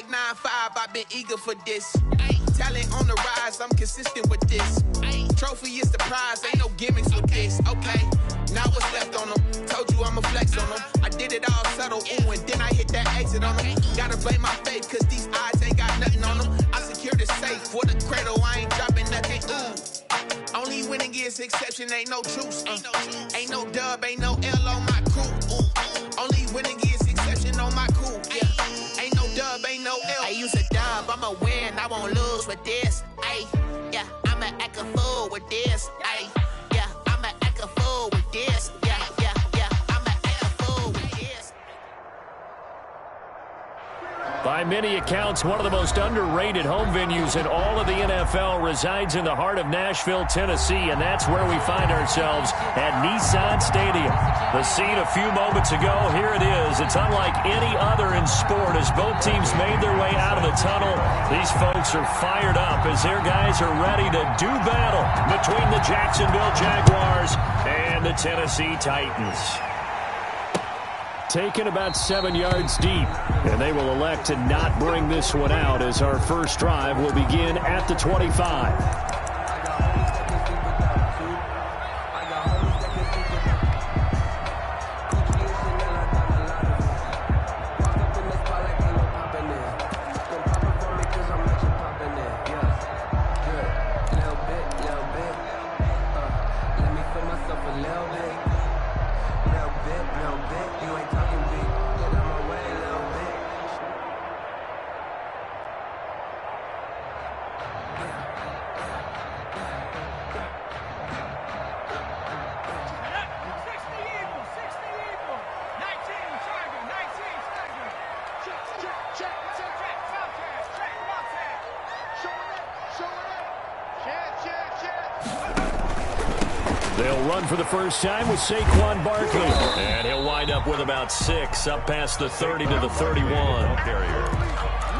like 9'5", I've been eager for this. Talent on the rise, I'm consistent with this. Trophy is the prize, ain't no gimmicks with this. Okay, now what's left on them? Told you I'ma flex on them. I did it all subtle, ooh, and then I hit that exit on them. Gotta blame my faith, cause these odds ain't got nothing on them. I secure the safe for the cradle, I ain't dropping nothing, ooh. Only winning is exception, ain't no truce. Ain't no dub, ain't no L on my crew. Ooh. Only winning is exception on my crew, yeah. Ain't no dub, ain't no L. I use a dub, I'ma win, I won't lose with this. Ay, yeah, I'ma act a fool with this. Ay, yeah, I'ma act a fool with this. Yeah, yeah, yeah, I'ma act a fool with this. By many accounts, one of the most underrated home venues in all of the NFL resides in the heart of Nashville, Tennessee, and that's where we find ourselves at Nissan Stadium. The scene a few moments ago, here it is. It's unlike any other in sport as both teams made their way out of the tunnel. These folks are fired up as their guys are ready to do battle between the Jacksonville Jaguars and the Tennessee Titans. Taken about 7 yards deep, and they will elect to not bring this one out as our first drive will begin at the 25. They'll run for the first time with Saquon Barkley. And he'll wind up with about 6, up past the 30 to the 31.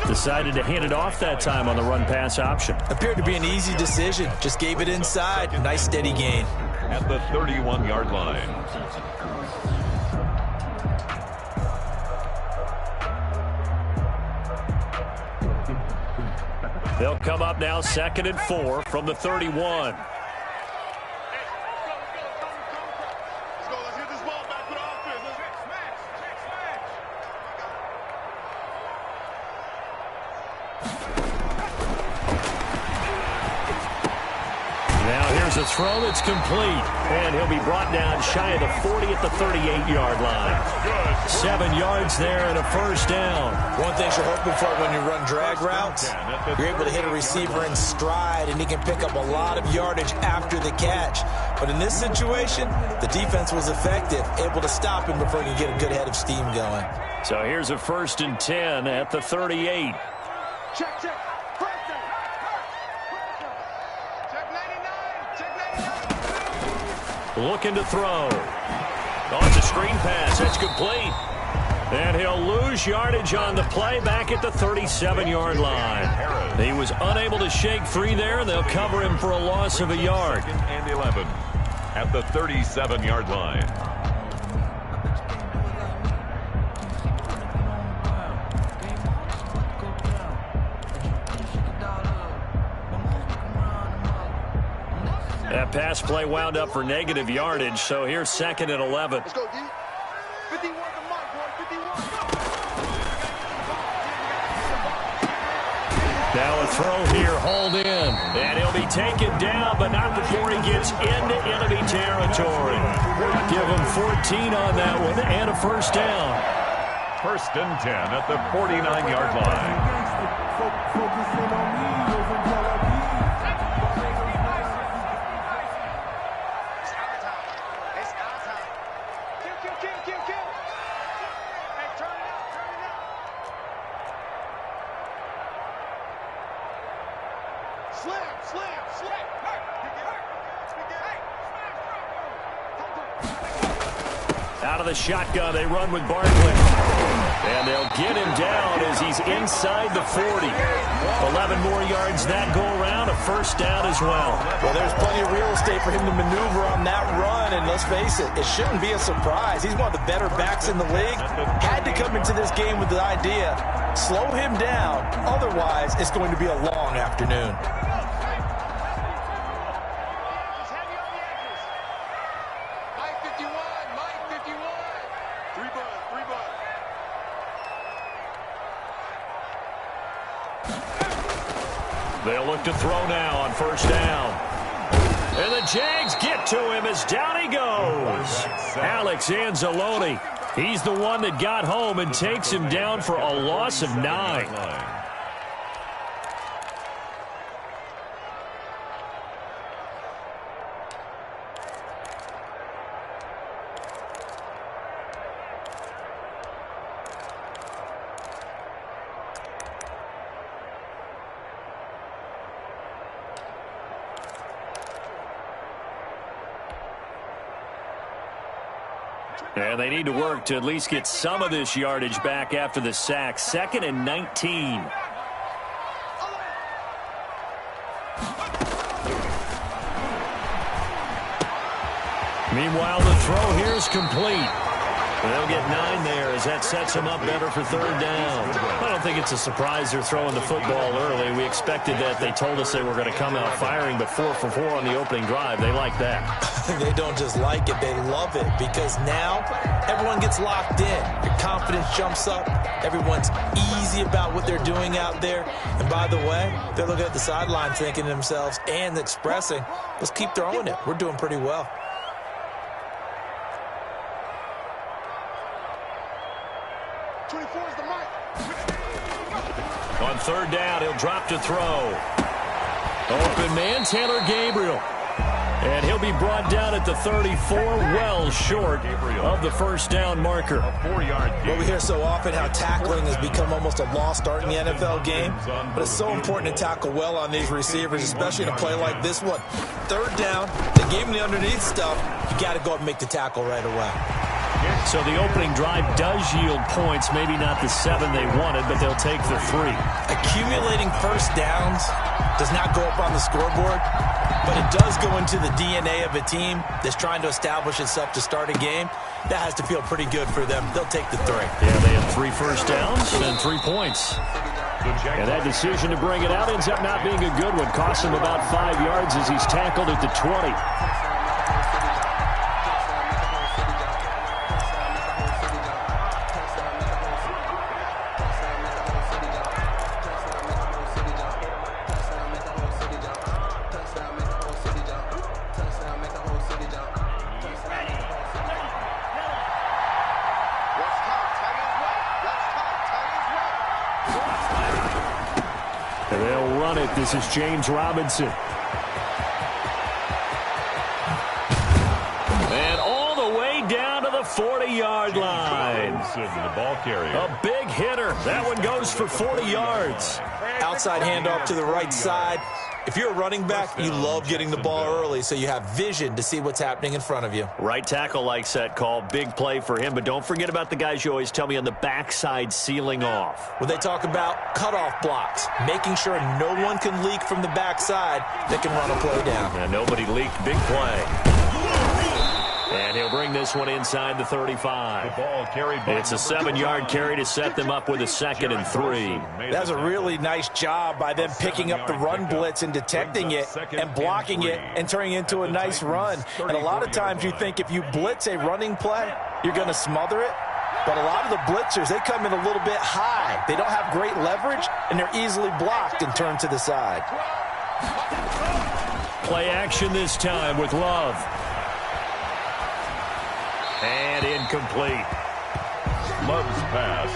Decided to hand it off that time on the run-pass option. Appeared to be an easy decision. Just gave it inside. Nice steady gain. At the 31-yard line. They'll come up now 2nd and 4 from the 31. A throw that's complete, and he'll be brought down shy of the 40 at the 38-yard line. 7 yards there and a first down. One thing you're hoping for when you run drag routes, you're able to hit a receiver in stride, and he can pick up a lot of yardage after the catch. But in this situation, the defense was effective, able to stop him before he can get a good head of steam going. So here's a 1st and 10 at the 38. Check. Looking to throw. Oh, it's a screen pass. That's complete. And he'll lose yardage on the play back at the 37-yard line. He was unable to shake free there. They'll cover him for a loss of a yard. 2nd and 11 at the 37-yard line. That pass play wound up for negative yardage, so here's 2nd and 11. Let's go, D. 51 the mark, boy. 51. Now a throw here, hauled in. And he'll be taken down, but not before he gets into enemy territory. Give him 14 on that one and a first down. 1st and 10 at the 49-yard line. Out of the shotgun, they run with Barkley. And they'll get him down as he's inside the 40. 11 more yards that go around, a first down as well. Well, there's plenty of real estate for him to maneuver on that run, and let's face it, it shouldn't be a surprise. He's one of the better backs in the league. Had to come into this game with the idea, slow him down, otherwise it's going to be a long afternoon. They'll look to throw now on first down. And the Jags get to him as down he goes. Alex Anzalone. He's the one that got home and takes him down for a loss of 9. And they need to work to at least get some of this yardage back after the sack. 2nd and 19. Meanwhile, the throw here is complete. They'll get 9 there as that sets them up better for third down. I don't think it's a surprise they're throwing the football early. We expected that. They told us they were going to come out firing, but 4 for 4 on the opening drive. They like that. They don't just like it, they love it, because now everyone gets locked in. Your confidence jumps up. Everyone's easy about what they're doing out there. And by the way, they're looking at the sideline thinking to themselves and expressing, let's keep throwing it. We're doing pretty well. On third down, he'll drop to throw. Open man, Taylor Gabriel. And he'll be brought down at the 34, well short of the first down marker. Well, we hear so often how tackling has become almost a lost art in the NFL game. But it's so important to tackle well on these receivers, especially in a play like this one. Third down, they gave him the underneath stuff. You got to go up and make the tackle right away. So the opening drive does yield points, maybe not the 7 they wanted, but they'll take the 3. Accumulating first downs does not go up on the scoreboard, but it does go into the DNA of a team that's trying to establish itself to start a game. That has to feel pretty good for them. They'll take the 3. Yeah, they had 3 first downs and 3 points. And that decision to bring it out ends up not being a good one. Costs him about 5 yards as he's tackled at the 20. And they'll run it. This is James Robinson. And all the way down to the 40-yard line. The ball carrier. A big hitter. That one goes for 40 yards. Outside handoff to the right side. If you're a running back, you love getting the ball early so you have vision to see what's happening in front of you. Right tackle likes that call. Big play for him. But don't forget about the guys you always tell me on the backside sealing off. When they talk about cutoff blocks, making sure no one can leak from the backside that can run a play down. And nobody leaked. Big play. And he'll bring this one inside the 35. The ball carried by It's a 7-yard carry to set them up with a 2nd and 3. That's a really nice job by them picking up the run blitz and detecting it and blocking it and turning it into a nice run. And a lot of times you think if you blitz a running play, you're going to smother it. But a lot of the blitzers, they come in a little bit high. They don't have great leverage, and they're easily blocked and turned to the side. Play action this time with Love. And incomplete. Love's pass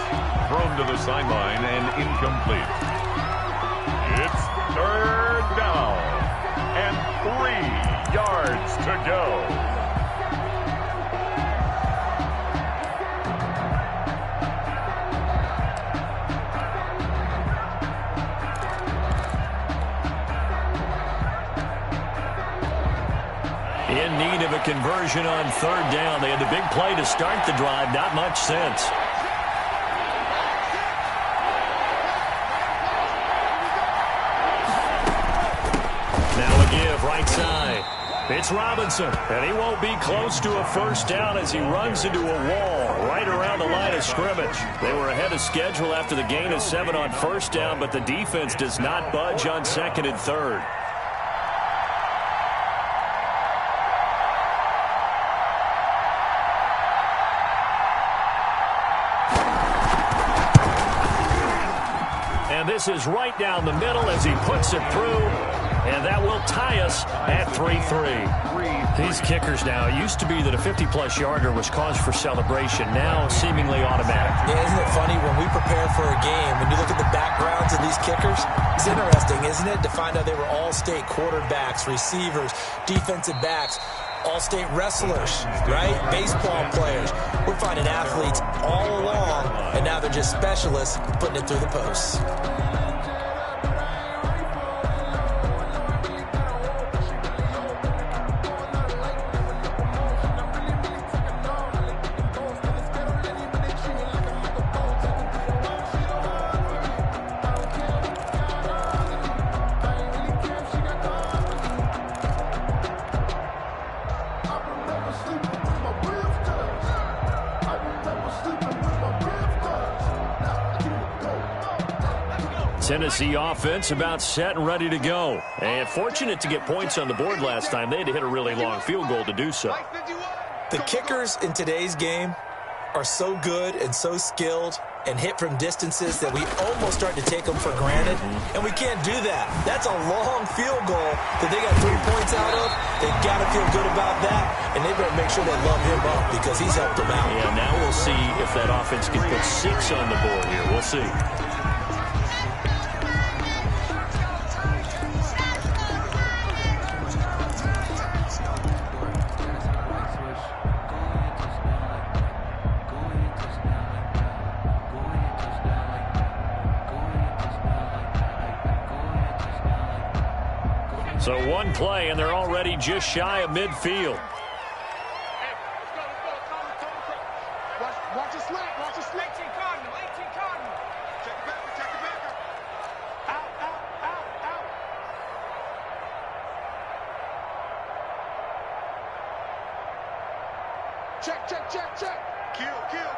thrown to the sideline and incomplete. It's third down and 3 yards to go. In need of a conversion on third down. They had the big play to start the drive. Not much sense. Now a give right side. It's Robinson, and he won't be close to a first down as he runs into a wall right around the line of scrimmage. They were ahead of schedule after the gain of 7 on first down, but the defense does not budge on second and third. And this is right down the middle as he puts it through. And that will tie us at 3-3. These kickers now, it used to be that a 50-plus yarder was cause for celebration. Now seemingly automatic. Yeah, isn't it funny when we prepare for a game, when you look at the backgrounds of these kickers, it's interesting, isn't it, to find out they were all-state quarterbacks, receivers, defensive backs, all-state wrestlers, right? Baseball players. We're finding athletes all along, and now they're just specialists putting it through the posts. Tennessee offense about set and ready to go. And fortunate to get points on the board last time. They had to hit a really long field goal to do so. The kickers in today's game are so good and so skilled and hit from distances that we almost start to take them for granted. And we can't do that. That's a long field goal that they got 3 points out of. They got to feel good about that. And they better make sure they love him up because he's helped them out. Yeah, now we'll see if that offense can put 6 on the board here. We'll see. So one play, and they're already just shy of midfield. Watch a slant. Watch a slant. 18 Cardinal. 18 Cardinal. Check it back. Check it back. Out. Check. Kill. Kill.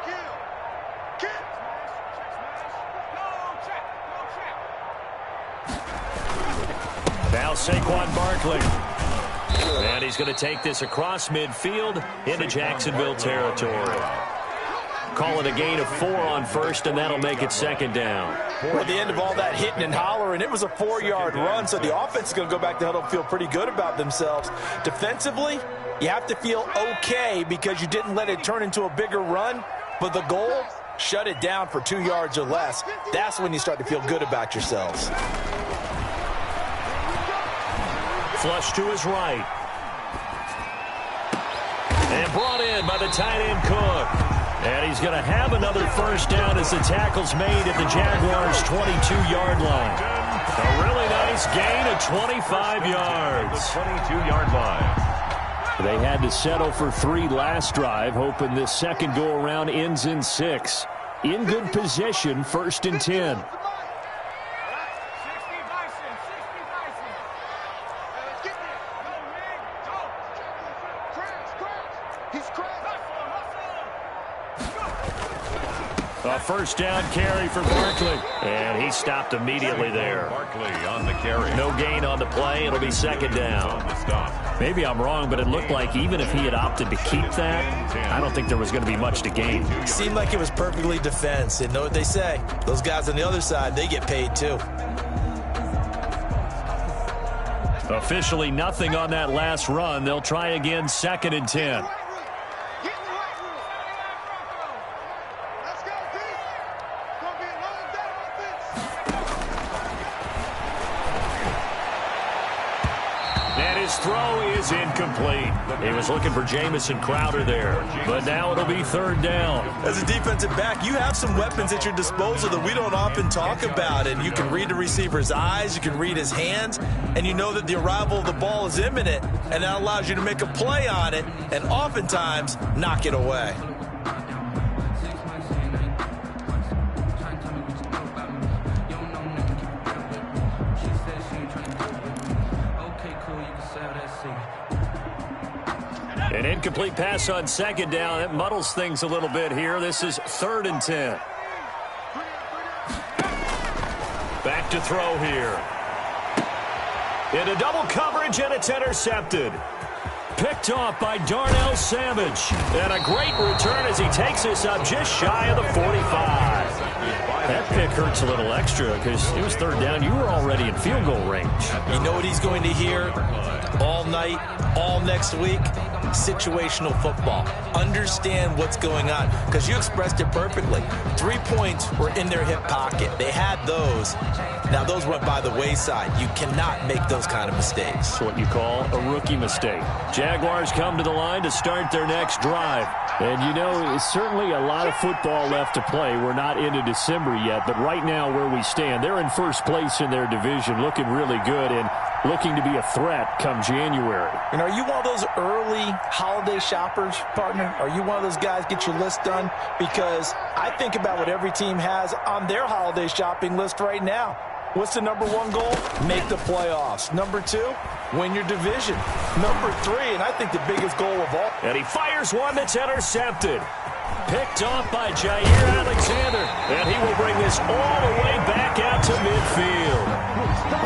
Now Saquon Barkley. And he's going to take this across midfield into Jacksonville territory. Call it a gain of 4 on first, and that'll make it second down. Well, at the end of all that hitting and hollering, it was a 4-yard run, so the offense is going to go back to huddle and feel pretty good about themselves. Defensively, you have to feel okay because you didn't let it turn into a bigger run, but the goal, shut it down for 2 yards or less. That's when you start to feel good about yourselves. Flush to his right. And brought in by the tight end Cook. And he's going to have another first down as the tackle's made at the Jaguars' 22-yard line. A really nice gain of 25 yards. 22-yard line. They had to settle for 3 last drive, hoping this second go-around ends in 6. In good position, 1st and 10. A first down carry for Barkley. And he stopped immediately there. Barkley on the carry. No gain on the play. It'll be second down. Maybe I'm wrong, but it looked like even if he had opted to keep that, I don't think there was going to be much to gain. Seemed like it was perfectly defense. And know what they say? Those guys on the other side, they get paid too. Officially nothing on that last run. They'll try again, 2nd and 10. And his throw is incomplete. He was looking for Jamison Crowder there, but now it'll be third down. As a defensive back, you have some weapons at your disposal that we don't often talk about, and you can read the receiver's eyes, you can read his hands, and you know that the arrival of the ball is imminent, and that allows you to make a play on it and oftentimes knock it away. An incomplete pass on second down. That muddles things a little bit here. This is 3rd and 10. Back to throw here. Into double coverage, and it's intercepted. Picked off by Darnell Savage. And a great return as he takes us up just shy of the 45. That pick hurts a little extra because it was third down. You were already in field goal range. You know what he's going to hear all night, all next week? Situational football. Understand what's going on, because you expressed it perfectly. 3 points were in their hip pocket. They had those. Now those went by the wayside. You cannot make those kind of mistakes. It's what you call a rookie mistake. Jaguars come to the line to start their next drive. And you know, it's certainly a lot of football left to play. We're not into December yet, but right now where we stand, they're in first place in their division, looking really good and looking to be a threat come January. And are you one of those early holiday shoppers, partner? Are you one of those guys get your list done? Because I think about what every team has on their holiday shopping list right now. What's the number 1 goal? Make the playoffs. Number 2, win your division. Number 3, and I think the biggest goal of all. And he fires one that's intercepted. Picked off by Jair Alexander. And he will bring this all the way back out to midfield.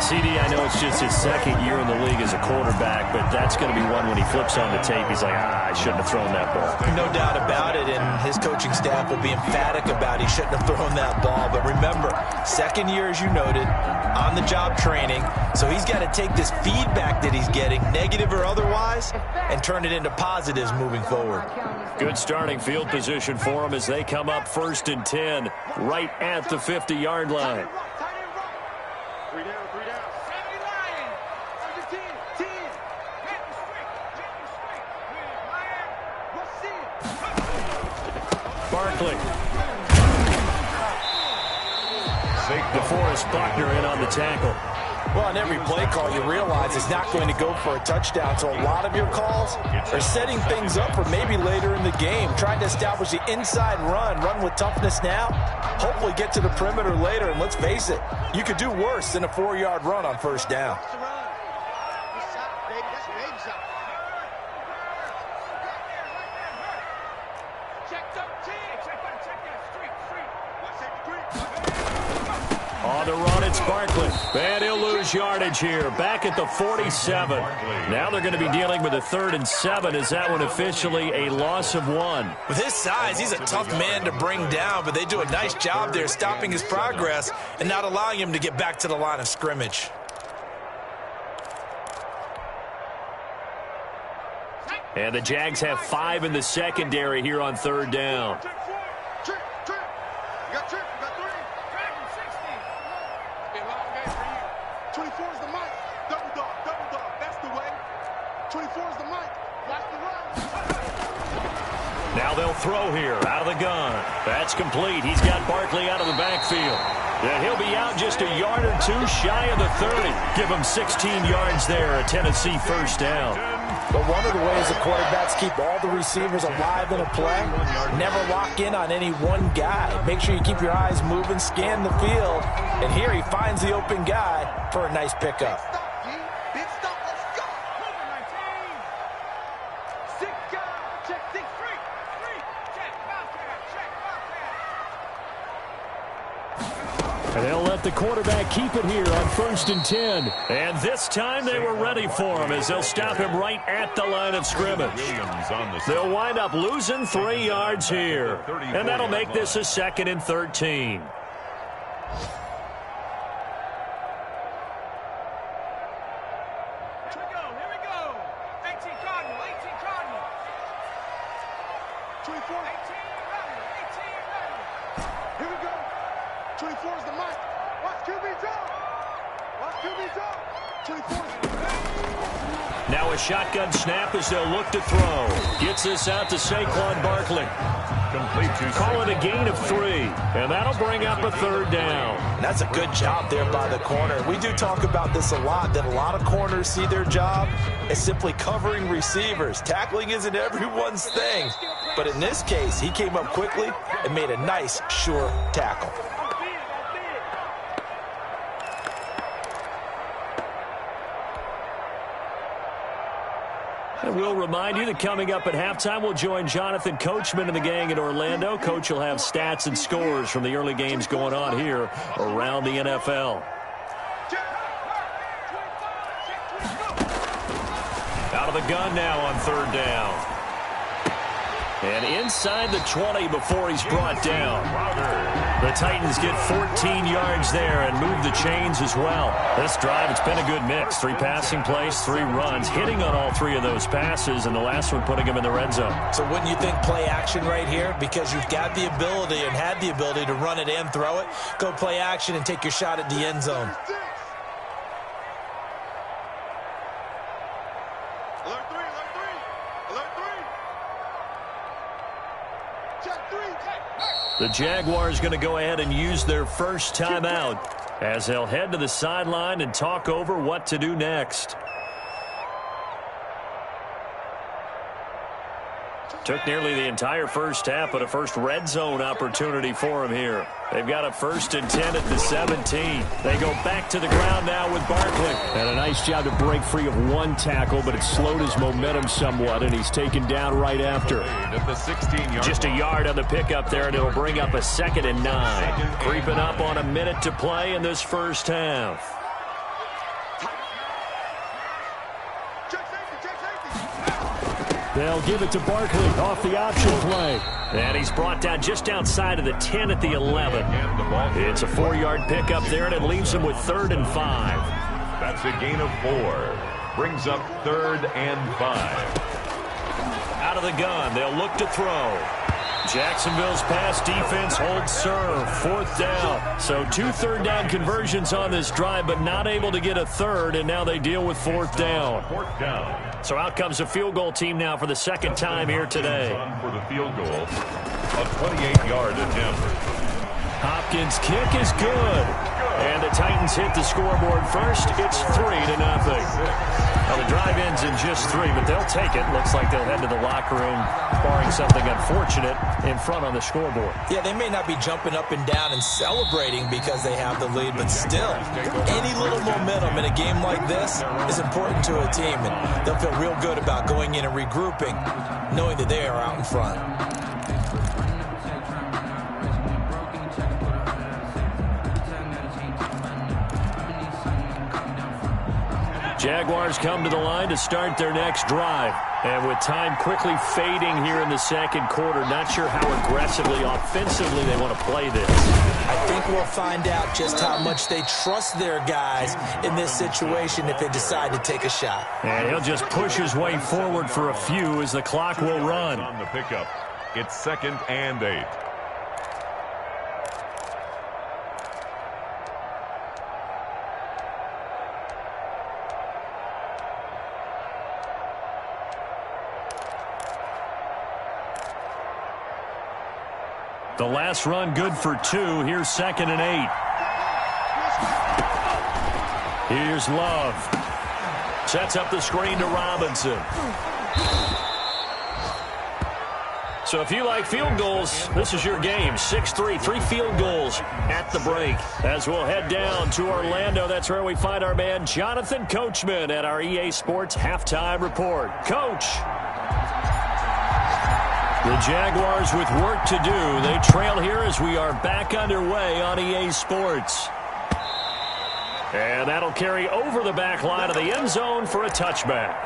CD, I know it's just his second year in the league as a quarterback, but that's going to be one when he flips on the tape. He's like, I shouldn't have thrown that ball. No doubt about it, and his coaching staff will be emphatic about he shouldn't have thrown that ball. But remember, second year, as you noted, on-the-job training, so he's got to take this feedback that he's getting, negative or otherwise, and turn it into positives moving forward. Good starting field position for him as they come up 1st and 10, right at the 50-yard line. 3 down, 3 down. Sammy Lion, under 10, 10. Hit the straight, Lion, what's it? Barkley. DeForest Buckner in on the tackle. Well, on every play call, you realize it's not going to go for a touchdown. So a lot of your calls are setting things up for maybe later in the game, trying to establish the inside run with toughness now, hopefully get to the perimeter later. And let's face it, you could do worse than a 4-yard run on first down. On the run, it's Barkley. And he'll lose yardage here. Back at the 47. Now they're going to be dealing with a 3rd and 7. Is that one officially a loss of 1? With his size, he's a tough man to bring down, but they do a nice job there stopping his progress and not allowing him to get back to the line of scrimmage. And the Jags have 5 in the secondary here on 3rd down. Trip. You got 3. 24 is the mic. Double dog. That's the way. 24 is the mic. Watch the run. Now they'll throw here out of the gun. That's complete. He's got Barkley out of the backfield. And he'll be out just a yard or 2 shy of the 30. Give him 16 yards there, a Tennessee first down. But one of the ways the quarterbacks keep all the receivers alive in a play, never lock in on any one guy. Make sure you keep your eyes moving, scan the field, and here he finds the open guy for a nice pickup. Big stop, let's go. Over 19. 6 guys. Check 6, 3. Check, And they'll let the quarterback keep it here on 1st and 10. And this time they were ready for him as they'll stop him right at the line of scrimmage. They'll wind up losing 3 yards here. And that'll make this a 2nd and 13. Here we go. 18 Cardinal. 24. 18 ready. Here we go. 24 is the mic. Watch QB drop. Now a shotgun snap as they'll look to throw. Gets this out to Saquon Barkley. Call it a gain of 3, and that'll bring up a 3rd down. That's a good job there by the corner. We do talk about this a lot, that a lot of corners see their job as simply covering receivers. Tackling isn't everyone's thing. But in this case, he came up quickly and made a nice, sure tackle. And we'll remind you that coming up at halftime, we'll join Jonathan Coachman and the gang in Orlando. Coach will have stats and scores from the early games going on here around the NFL. Out of the gun now on 3rd down. And inside the 20 before he's brought down. The Titans get 14 yards there and move the chains as well. This drive, it's been a good mix. 3 passing plays, 3 runs, hitting on all 3 of those passes, and the last one putting him in the red zone. So wouldn't you think play action right here? Because you've got the ability and had the ability to run it and throw it. Go play action and take your shot at the end zone. The Jaguars going to go ahead and use their first timeout as they'll head to the sideline and talk over what to do next. Took nearly the entire first half, but a first red zone opportunity for him here. They've got a 1st and 10 at the 17. They go back to the ground now with Barkley. And a nice job to break free of 1 tackle, but it slowed his momentum somewhat, and he's taken down right after. Just a yard on the pickup there, and it'll bring up a 2nd and 9. Creeping up on a minute to play in this first half. They'll give it to Barkley off the option play. And he's brought down just outside of the 10 at the 11. It's a 4-yard pickup there, and it leaves him with 3rd and 5. That's a gain of 4. Brings up 3rd and 5. Out of the gun, they'll look to throw. Jacksonville's pass defense holds serve. 4th down. So 2 third down conversions on this drive, but not able to get a 3rd, and now they deal with 4th down. So out comes a field goal team now for the 2nd time here today. For the field goal, a 28-yard attempt. Hopkins' kick is good. And the Titans hit the scoreboard first. It's 3-0. Now the drive ends in just 3, but they'll take it. Looks like they'll head to the locker room, barring something unfortunate, in front on the scoreboard. Yeah, they may not be jumping up and down and celebrating because they have the lead, but still, any little momentum in a game like this is important to a team, and they'll feel real good about going in and regrouping, knowing that they are out in front. Jaguars come to the line to start their next drive. And with time quickly fading here in the 2nd quarter, not sure how aggressively, offensively they want to play this. I think we'll find out just how much they trust their guys in this situation if they decide to take a shot. And he'll just push his way forward for a few as the clock will run. On the pickup, it's 2nd and 8. The last run good for 2. Here's 2nd and 8. Here's Love. Sets up the screen to Robinson. So if you like field goals, this is your game. 6-3, 3 field goals at the break. As we'll head down to Orlando, that's where we find our man Jonathan Coachman at our EA Sports Halftime Report. Coach. The Jaguars with work to do. They trail here as we are back underway on EA Sports. And that'll carry over the back line of the end zone for a touchback.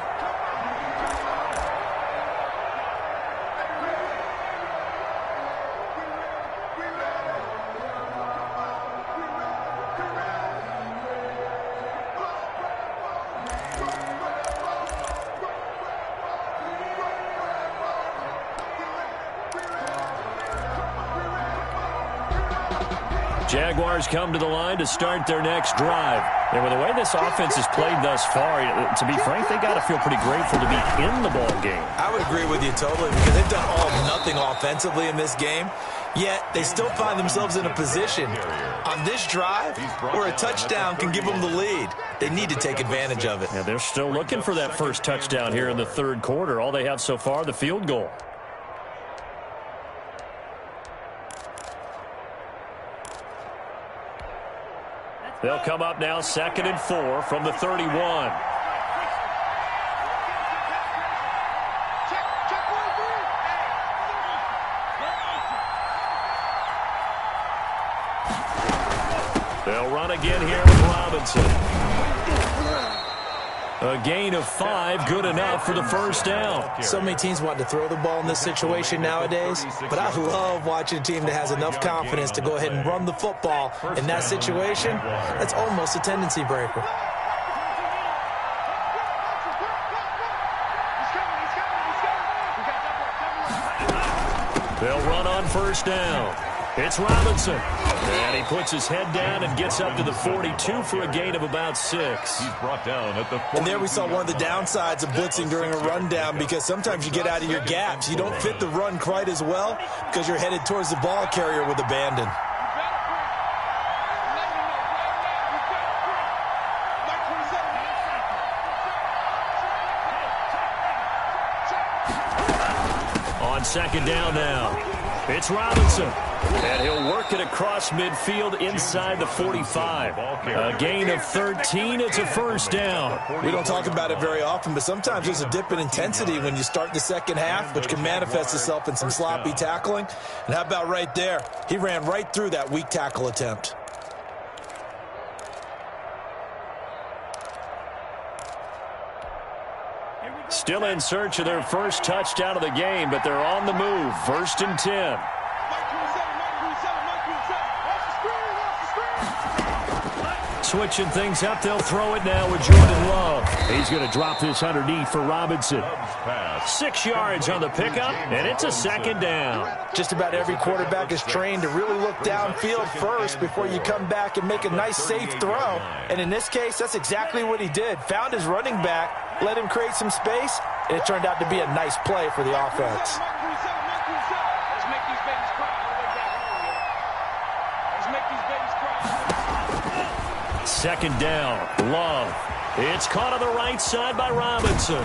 Jaguars come to the line to start their next drive. And with the way this offense has played thus far, to be frank, they got to feel pretty grateful to be in the ball game. I would agree with you totally because they've done all nothing offensively in this game, yet they still find themselves in a position on this drive where a touchdown can give them the lead. They need to take advantage of it. Yeah, they're still looking for that first touchdown here in the third quarter. All they have so far, the field goal. They'll come up now 2nd and 4 from the 31. They'll run again here with Robinson. A gain of 5, good enough for the first down. So many teams want to throw the ball in this situation nowadays, but I love watching a team that has enough confidence to go ahead and run the football in that situation. That's almost a tendency breaker. They'll run on first down. It's Robinson. And he puts his head down and gets up to the 42 for a gain of about 6. He's brought down at the 42. And there we saw one of the downsides of blitzing during a rundown because sometimes you get out of your gaps. You don't fit the run quite as well because you're headed towards the ball carrier with abandon. On second down now, it's Robinson. And he'll work it across midfield inside the 45. A gain of 13. It's a first down. We don't talk about it very often, but sometimes there's a dip in intensity when you start the second half, which can manifest itself in some sloppy tackling. And how about right there? He ran right through that weak tackle attempt. Still in search of their first touchdown of the game, but they're on the move. 1st and 10. Switching things up, they'll throw it now with Jordan Love. He's going to drop this underneath for Robinson. 6 yards on the pickup, and it's a second down. Just about every quarterback is trained to really look downfield first before you come back and make a nice, safe throw. And in this case, that's exactly what he did. Found his running back, let him create some space, and it turned out to be a nice play for the offense. Second down, Love. It's caught on the right side by Robinson.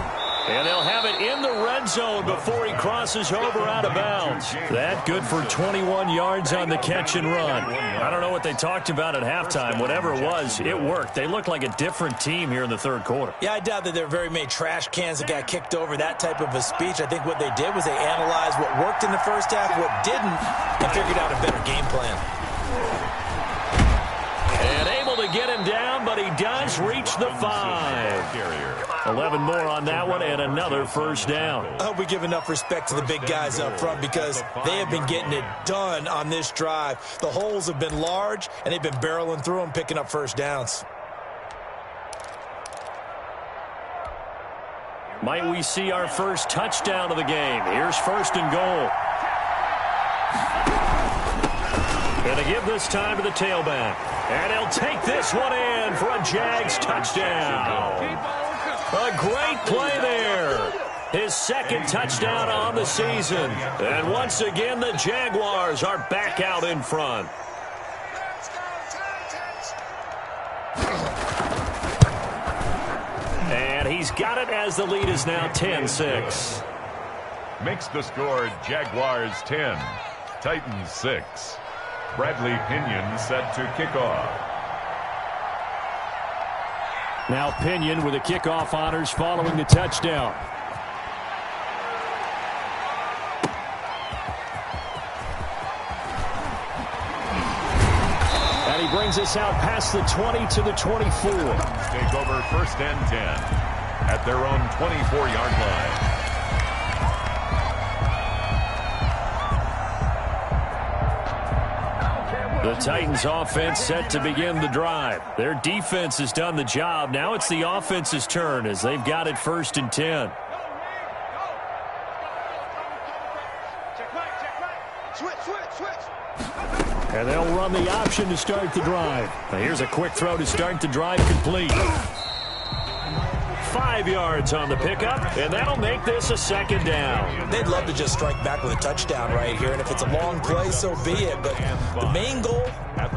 And they'll have it in the red zone before he crosses over out of bounds. That good for 21 yards on the catch and run. I don't know what they talked about at halftime. Whatever it was, it worked. They look like a different team here in the third quarter. Yeah, I doubt that there are very many trash cans that got kicked over, that type of a speech. I think what they did was they analyzed what worked in the first half, what didn't, and figured out a better game plan. And able to get him down, but he does reach the 5. 11 more on that one, and another first down. I hope we give enough respect to the big guys up front because they have been getting it done on this drive. The holes have been large, and they've been barreling through them, picking up first downs. Might we see our first touchdown of the game? Here's 1st and goal. Going to give this time to the tailback. And he'll take this one in for a Jags touchdown. A great play there. His second touchdown on the season. And once again, the Jaguars are back out in front. And he's got it as the lead is now 10-6. Makes the score Jaguars 10, Titans 6. Bradley Pinion set to kick off. Now Pinion with the kickoff honors following the touchdown. And he brings us out past the 20 to the 24. Take over 1st and 10 at their own 24-yard line. The Titans offense set to begin the drive. Their defense has done the job. Now it's the offense's turn as they've got it 1st and 10. Check right. Switch. And they'll run the option to start the drive. Now here's a quick throw to start the drive complete. 5 yards on the pickup, and that'll make this a second down. They'd love to just strike back with a touchdown right here, and if it's a long play, so be it. But the main goal,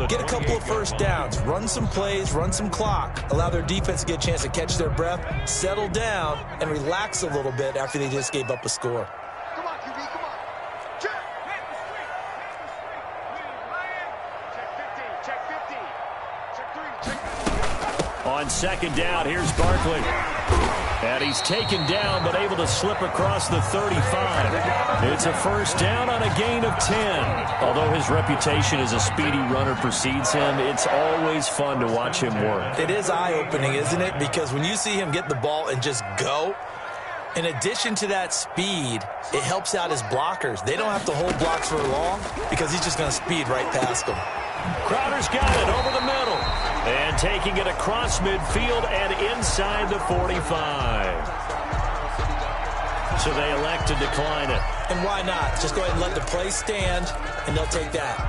get a couple of first downs, run some plays, run some clock, allow their defense to get a chance to catch their breath, settle down, and relax a little bit after they just gave up a score. Come on, QB, come on. Check. Hit the street. Hit the street. Lion. Check 50. Check 3. Check 3. On second down, here's Barkley. And he's taken down, but able to slip across the 35. It's a first down on a gain of 10. Although his reputation as a speedy runner precedes him, it's always fun to watch him work. It is eye-opening, isn't it? Because when you see him get the ball and just go, in addition to that speed, it helps out his blockers. They don't have to hold blocks for long because he's just going to speed right past them. Crowder's got it over the middle. And taking it across midfield and inside the 45. So they elect to decline it. And why not? Just go ahead and let the play stand, and they'll take that.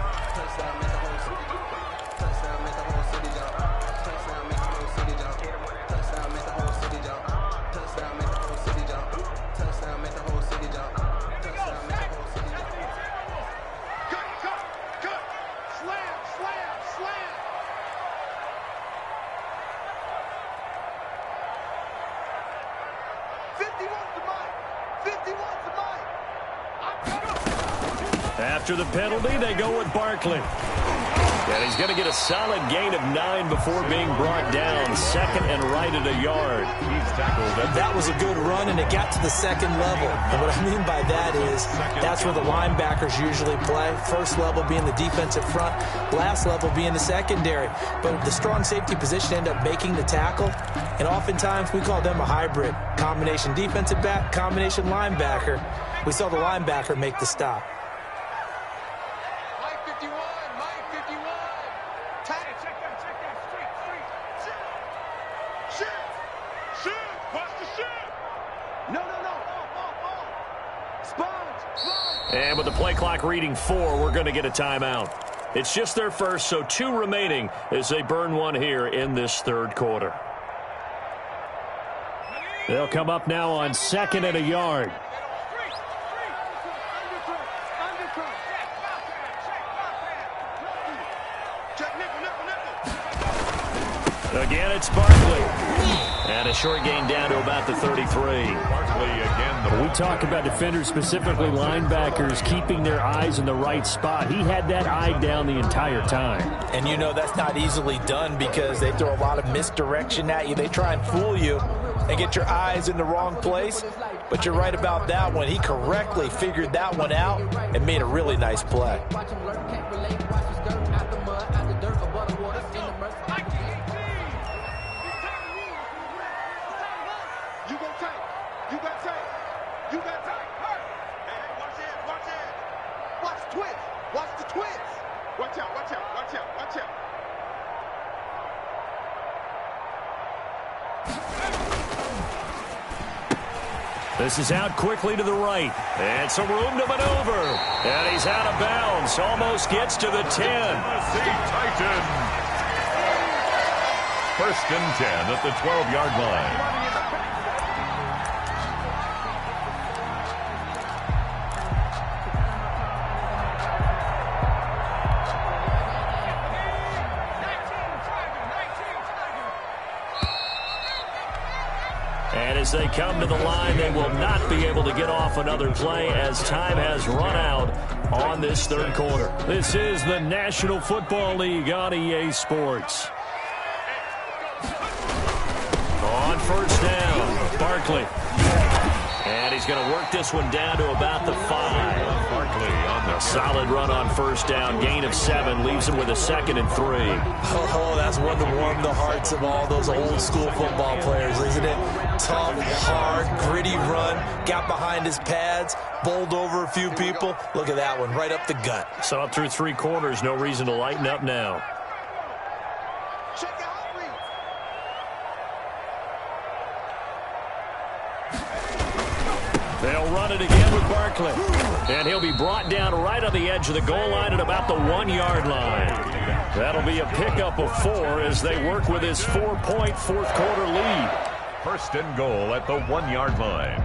After the penalty, they go with Barkley. And he's going to get a solid gain of 9 before being brought down. Second and right at a yard. That was a good run, and it got to the second level. And what I mean by that is that's where the linebackers usually play. First level being the defensive front, last level being the secondary. But the strong safety position ended up making the tackle, and oftentimes we call them a hybrid. Combination defensive back, combination linebacker. We saw the linebacker make the stop. And with the play clock reading 4, we're going to get a timeout. It's just their first, so 2 remaining as they burn one here in this third quarter. They'll come up now on second and a yard. Again, it's Barkley. And a short gain down to about the 33. Barkley again. We talk about defenders, specifically linebackers, keeping their eyes in the right spot. He had that eye down the entire time. And you know that's not easily done because they throw a lot of misdirection at you. They try and fool you and get your eyes in the wrong place. But you're right about that one. He correctly figured that one out and made a really nice play. This is out quickly to the right. And some room to maneuver. And he's out of bounds. Almost gets to the 10. Titans. First and 10 at the 12-yard line. And as they come to the line, they will not be able to get off another play as time has run out on this third quarter. This is the National Football League on EA Sports. On first down, Barkley. And he's going to work this one down to about the 5. Barkley on the solid run on first down. Gain of 7 leaves him with a second and 3. Oh, that's one to warm the hearts of all those old school football players, isn't it? Tough, hard, gritty run. Got behind his pads, bowled over a few people. Look at that one, right up the gut. So up through 3 quarters, no reason to lighten up now. They'll run it again with Barkley. And he'll be brought down right on the edge of the goal line at about the 1-yard line. That'll be a pickup of 4 as they work with his 4-point fourth-quarter lead. First and goal at the 1-yard line.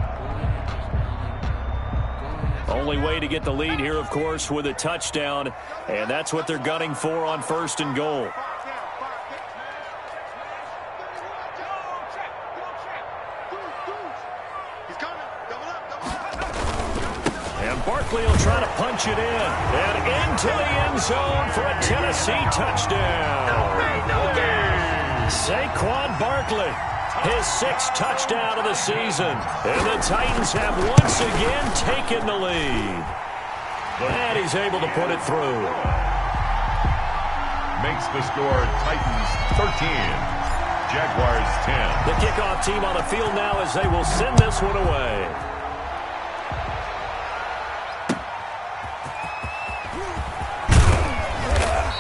Only way to get the lead here, of course, with a touchdown. And that's what they're gunning for on first and goal. And Barkley will try to punch it in. And into the end zone for a Tennessee touchdown. Saquon Barkley, his 6th touchdown of the season. And the Titans have once again taken the lead. And he's able to put it through. Makes the score Titans 13, Jaguars 10. The kickoff team on the field now as they will send this one away.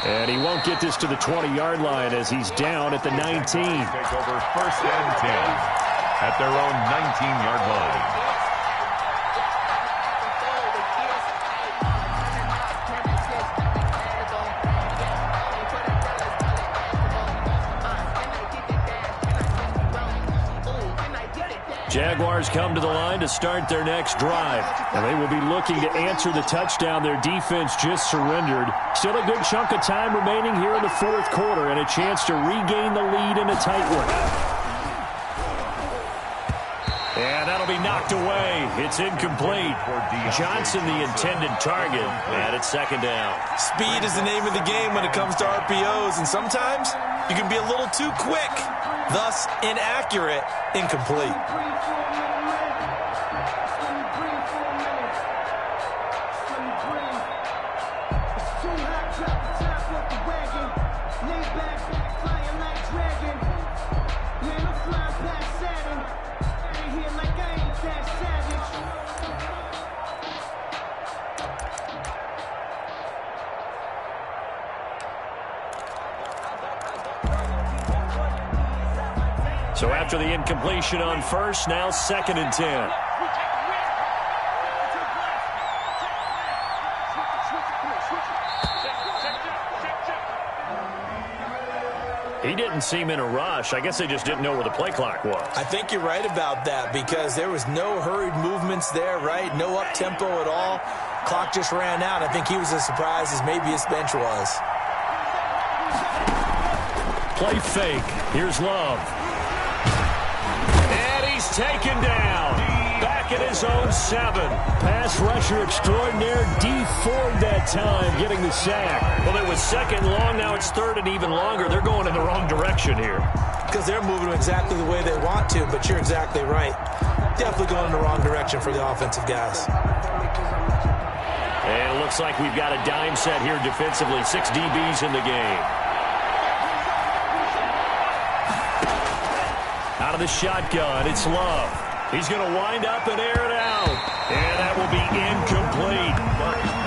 And he won't get this to the 20-yard line as he's down at the 19. Take over first and 10 at their own 19-yard line. Jaguars come to the line to start their next drive. And they will be looking to answer the touchdown their defense just surrendered. Still a good chunk of time remaining here in the fourth quarter and a chance to regain the lead in a tight one. And that'll be knocked away. It's incomplete. Johnson, the intended target, and it's second down. Speed is the name of the game when it comes to RPOs, and sometimes you can be a little too quick, thus inaccurate, incomplete. So after the incompletion on first, now second and 10. He didn't seem in a rush. I guess they just didn't know where the play clock was. I think you're right about that because there was no hurried movements there, right? No up-tempo at all. Clock just ran out. I think he was as surprised as maybe his bench was. Play fake. Here's Love. And he's taken down. Back at his own 7. Pass rusher extraordinaire. D Ford that time getting the sack. Well, it was second long. Now it's third and even longer. They're going in the wrong direction here. Because they're moving exactly the way they want to, but you're exactly right. Definitely going in the wrong direction for the offensive guys. And it looks like we've got a dime set here defensively. 6 DBs in the game. Out of the shotgun, it's Love. He's going to wind up and air it out. And that will be incomplete.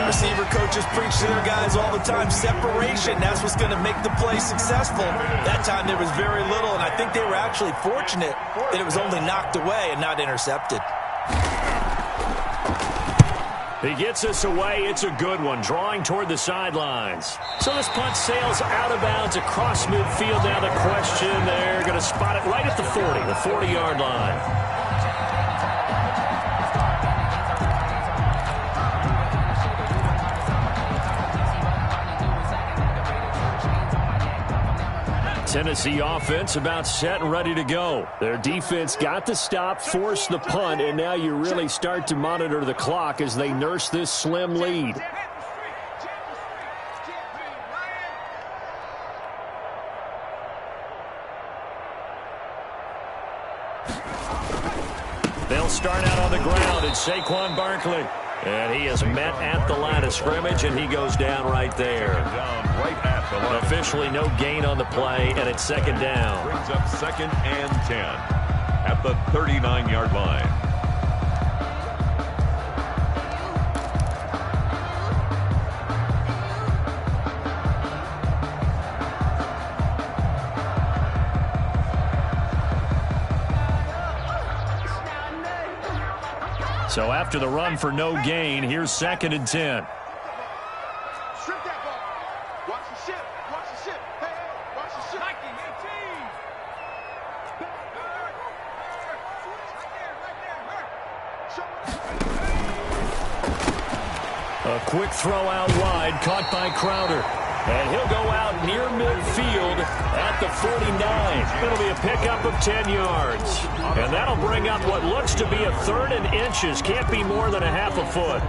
Receiver coaches preach to their guys all the time. Separation, that's what's going to make the play successful. That time there was very little, and I think they were actually fortunate that it was only knocked away and not intercepted. He gets us away. It's a good one, drawing toward the sidelines. So this punt sails out of bounds across midfield. Now the question, they're going to spot it right at the 40, the 40-yard line. Tennessee offense about set and ready to go. Their defense got the stop, forced the punt, and now you really start to monitor the clock as they nurse this slim lead. They'll start out on the ground. It's Saquon Barkley. And he is met at the line of scrimmage, and he goes down right there. Down right at the line. Officially no gain on the play, and it's second down. Brings up second and 10 at the 39-yard line. So after the run for no gain, here's 2nd and 10. Strip that ball. Watch the ship. Watch the ship. Hey, hey, watch the ship. A quick throw out wide, caught by Crowder. And he'll go out near midfield at the 49. It'll be a pickup of 10 yards. And that'll bring up what looks to be a 3rd and inches. Can't be more than a half a foot.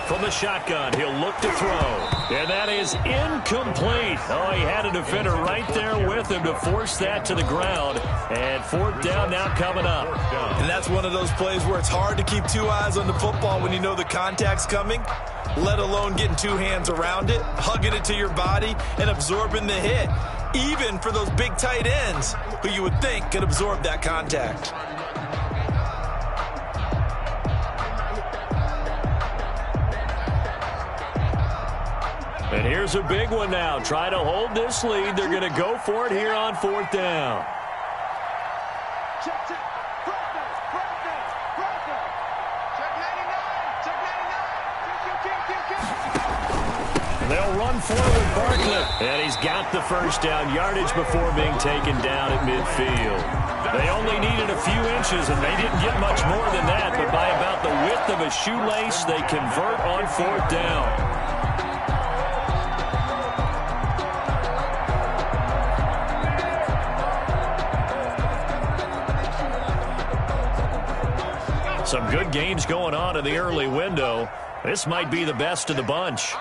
From the shotgun, he'll look to throw. And that is incomplete. Oh, he had a defender right there with him to force that to the ground. And 4th down now coming up. And that's one of those plays where it's hard to keep 2 eyes on the football when you know the contact's coming, let alone getting 2 hands around it, hugging it to your body, and absorbing the hit. Even for those big tight ends who you would think could absorb that contact. And here's a big one now. Try to hold this lead. They're going to go for it here on 4th down. Check, check. Check 99. They'll run forward Barkley. And he's got the first down yardage before being taken down at midfield. They only needed a few inches, and they didn't get much more than that. But by about the width of a shoelace, they convert on 4th down. Some good games going on in the early window. This might be the best of the bunch.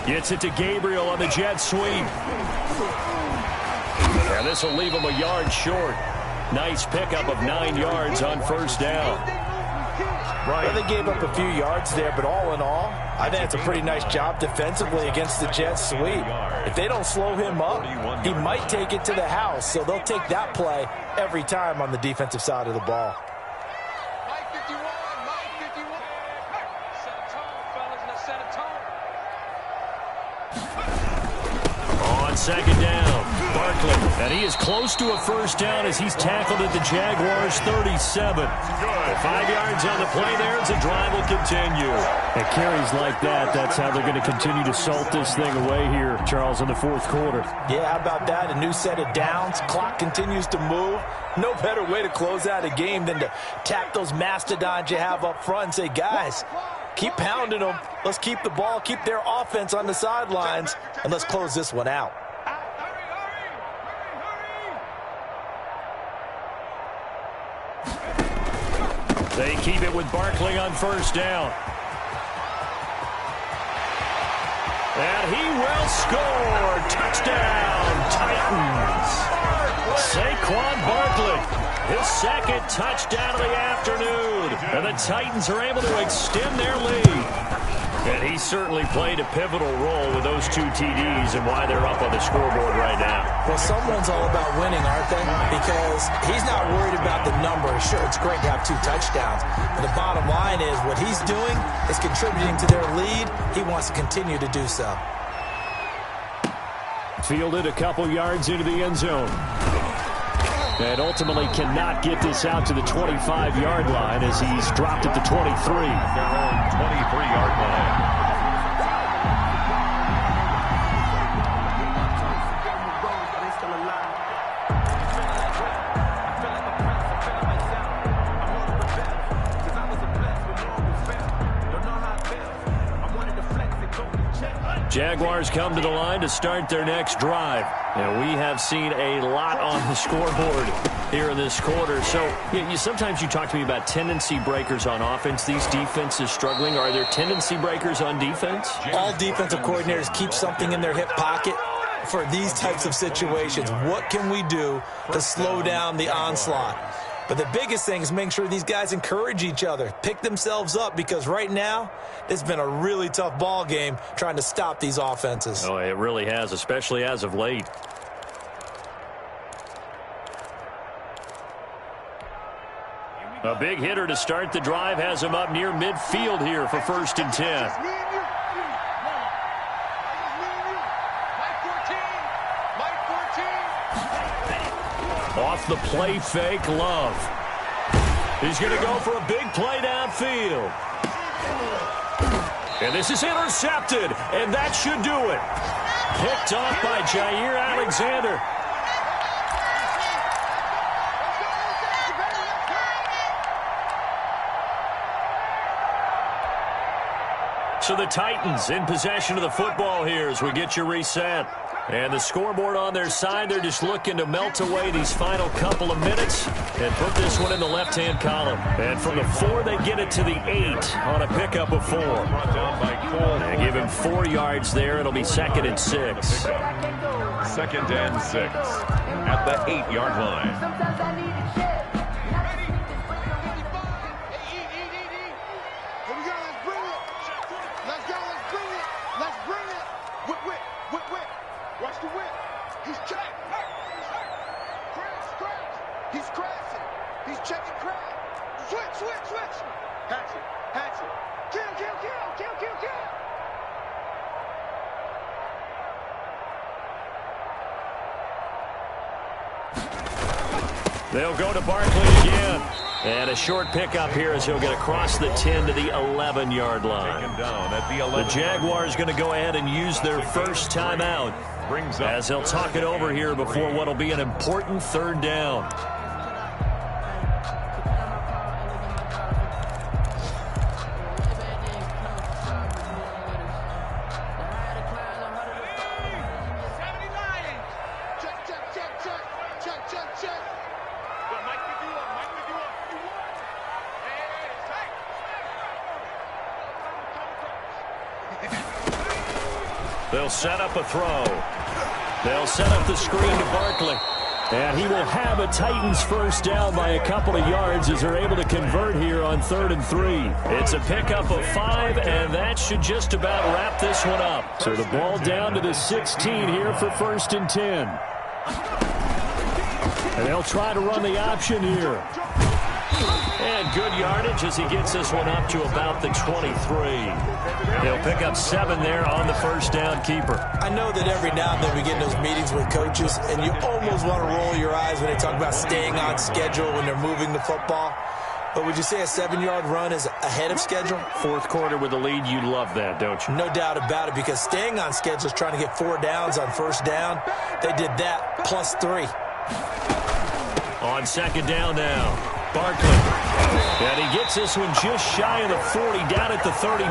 Gets it to Gabriel on the jet sweep. And this will leave him a yard short. Nice pickup of 9 yards on 1st down. Well, they gave up a few yards there, but all in all, I think it's a pretty nice job defensively against the jet sweep. If they don't slow him up, he might take it to the house, so they'll take that play every time on the defensive side of the ball. Mike 51, Mike 51. Set a tone, fellas. Let's set a tone. On 2nd down, Barkley. And he is close to a first down as he's tackled at the Jaguars' 37. 5 yards on the play there as the drive will continue. At carries like that, that's how they're going to continue to salt this thing away here, Charles, in the 4th quarter. Yeah, how about that? A new set of downs. Clock continues to move. No better way to close out a game than to tap those mastodons you have up front and say, guys, keep pounding them. Let's keep the ball, keep their offense on the sidelines, and let's close this one out. They keep it with Barkley on 1st down. And he will score. Touchdown, Titans. Saquon Barkley, his 2nd touchdown of the afternoon. And the Titans are able to extend their lead. And he certainly played a pivotal role with those 2 TDs and why they're up on the scoreboard right now. Well, someone's all about winning, aren't they? Because he's not worried about the numbers. Sure, it's great to have 2 touchdowns. But the bottom line is what he's doing is contributing to their lead. He wants to continue to do so. Fielded a couple yards into the end zone. And ultimately cannot get this out to the 25-yard line as he's dropped at the 23. Their own 23-yard line. Jaguars come to the line to start their next drive. And we have seen a lot on the scoreboard here in this quarter. So sometimes you talk to me about tendency breakers on offense. These defenses struggling. Are there tendency breakers on defense? All defensive coordinators keep something in their hip pocket for these types of situations. What can we do to slow down the onslaught? But the biggest thing is making sure these guys encourage each other, pick themselves up, because right now it's been a really tough ball game trying to stop these offenses. Oh, it really has, especially as of late. A big hitter to start the drive has him up near midfield here for 1st and 10. Off the play fake, Love. He's going to go for a big play downfield. And this is intercepted, and that should do it. Picked off by Jair Alexander. So the Titans in possession of the football here as we get you reset. And the scoreboard on their side, they're just looking to melt away these final couple of minutes and put this one in the left-hand column. And from the 4, they get it to the 8 on a pickup of 4. They give him 4 yards there. It'll be 2nd and 6. 2nd and 6 at the 8-yard line. Watch the whip. He's checked. Scratch. He's crashing. He's checking crab. Switch. Hatch it. Kill. They'll go to Barkley again. And a short pickup here as he'll get across the 10 to the 11-yard line. The Jaguars going to go ahead and use their first timeout as they'll talk it over here before what will be an important 3rd down. They'll set up a throw. They'll set up the screen to Barkley. And he will have a Titans first down by a couple of yards as they're able to convert here on 3rd and 3. It's a pickup of 5, and that should just about wrap this one up. So the ball down to the 16 here for 1st and 10. And they'll try to run the option here. And good yardage as he gets this one up to about the 23. He'll pick up 7 there on the first down keeper. I know that every now and then we get in those meetings with coaches, and you almost want to roll your eyes when they talk about staying on schedule when they're moving the football. But would you say a 7-yard run is ahead of schedule? 4th quarter with the lead, you love that, don't you? No doubt about it, because staying on schedule is trying to get 4 downs on first down. They did that plus 3. On 2nd down now. Barkley. And he gets this one just shy of the 40, down at the 39.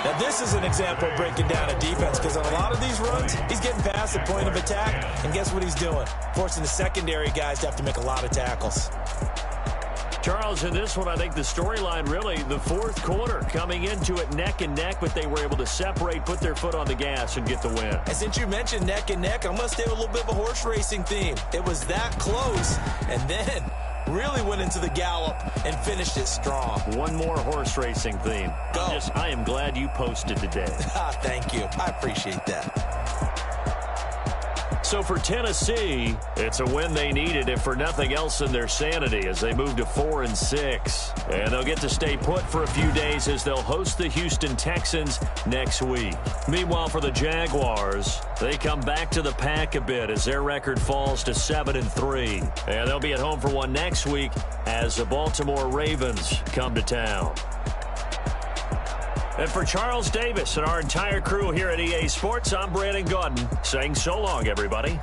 Now, this is an example of breaking down a defense, because on a lot of these runs, he's getting past the point of attack, and guess what he's doing? Forcing the secondary guys to have to make a lot of tackles. Charles, in this one, I think the storyline really, the 4th quarter, coming into it neck and neck, but they were able to separate, put their foot on the gas, and get the win. And since you mentioned neck and neck, I'm going to stay with a little bit of a horse racing theme. It was that close, and then really went into the gallop and finished it strong. One more horse racing theme. Go. I am glad you posted today. Thank you. I appreciate that. So for Tennessee, it's a win they needed, if for nothing else in their sanity, as they move to 4 and 6. And they'll get to stay put for a few days as they'll host the Houston Texans next week. Meanwhile, for the Jaguars, they come back to the pack a bit as their record falls to 7 and 3. And they'll be at home for one next week as the Baltimore Ravens come to town. And for Charles Davis and our entire crew here at EA Sports, I'm Brandon Gaudin saying so long, everybody.